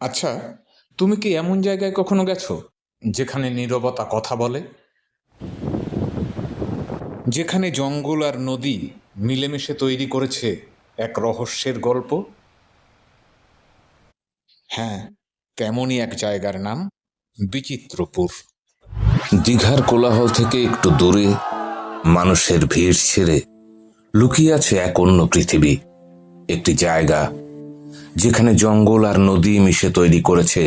আচ্ছা, তুমি কি এমন জায়গায় কখনো গেছো যেখানে নীরবতা কথা বলে, যেখানে জঙ্গল আর নদী মিলেমিশে তৈরি করেছে এক রহস্যের গল্প? হ্যাঁ, তেমনই এক জায়গার নাম বিচিত্রপুর। দীঘার কোলাহল থেকে একটু দূরে, মানুষের ভিড় ছেড়ে লুকিয়ে আছে এক অন্য পৃথিবী। একটি জায়গা যেখানে জঙ্গল আর নদী মিশে তৈরি করেছে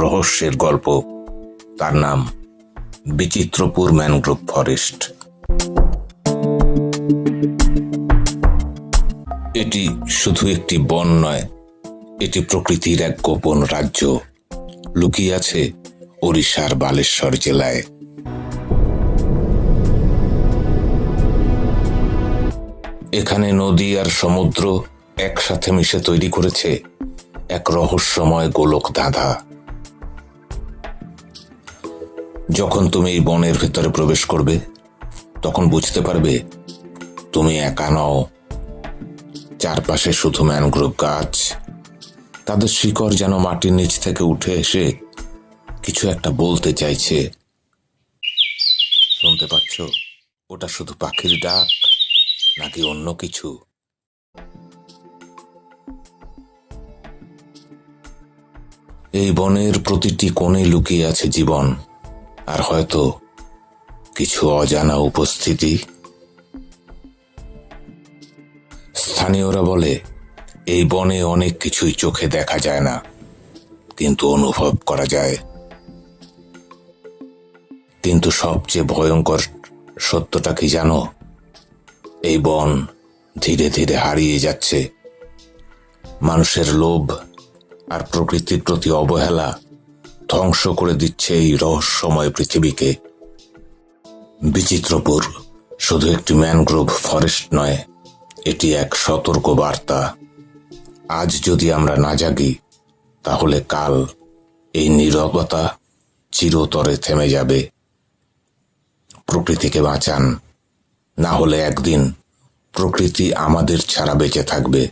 রহস্যের গল্প। তার নাম বিচিত্রপুর ম্যানগ্রোভ ফরেস্ট। এটি শুধু একটি বন নয়, এটি প্রকৃতির এক গোপন রাজ্য, লুকিয়ে আছে ওড়িশার বালেশ্বর জেলায়। এখানে নদী আর সমুদ্র একসাথে মিশে তৈরি করেছে এক রহস্যময় গোলক ধাঁধা। যখন তুমি এই বনের ভেতরে প্রবেশ করবে, তখন বুঝতে পারবে তুমি একা নও। চারপাশে শুধু ম্যানগ্রোভ গাছ, তাদের শিকড় যেন মাটির নিচ থেকে উঠে এসে কিছু একটা বলতে চাইছে। শুনতে পাচ্ছ? ওটা শুধু পাখির ডাক নাকি অন্য কিছু? এই বনের প্রতিটি কোণে লুকিয়ে আছে জীবন, আর হয়তো কিছু অজানা উপস্থিতি। স্থানীয়রা বলে এই বনে অনেক কিছুই চোখে দেখা যায় না, কিন্তু অনুভব করা যায়। কিন্তু সবচেয়ে ভয়ঙ্কর সত্যটা কি জানো? এই বন ধীরে ধীরে হারিয়ে যাচ্ছে। মানুষের লোভ আর প্রকৃতির প্রতি অবহেলা ধ্বংস করে দিচ্ছে এই রহস্যময় পৃথিবীকে। বিচিত্রপুর শুধু একটি ম্যানগ্রোভ ফরেস্ট নয়, এটি এক সতর্ক বার্তা। আজ যদি আমরা না জাগি, তাহলে কাল এই নীরবতা চিরতরে থেমে যাবে। প্রকৃতিকে বাঁচান, না হলে একদিন প্রকৃতি আমাদের ছাড়া বেঁচে থাকবে।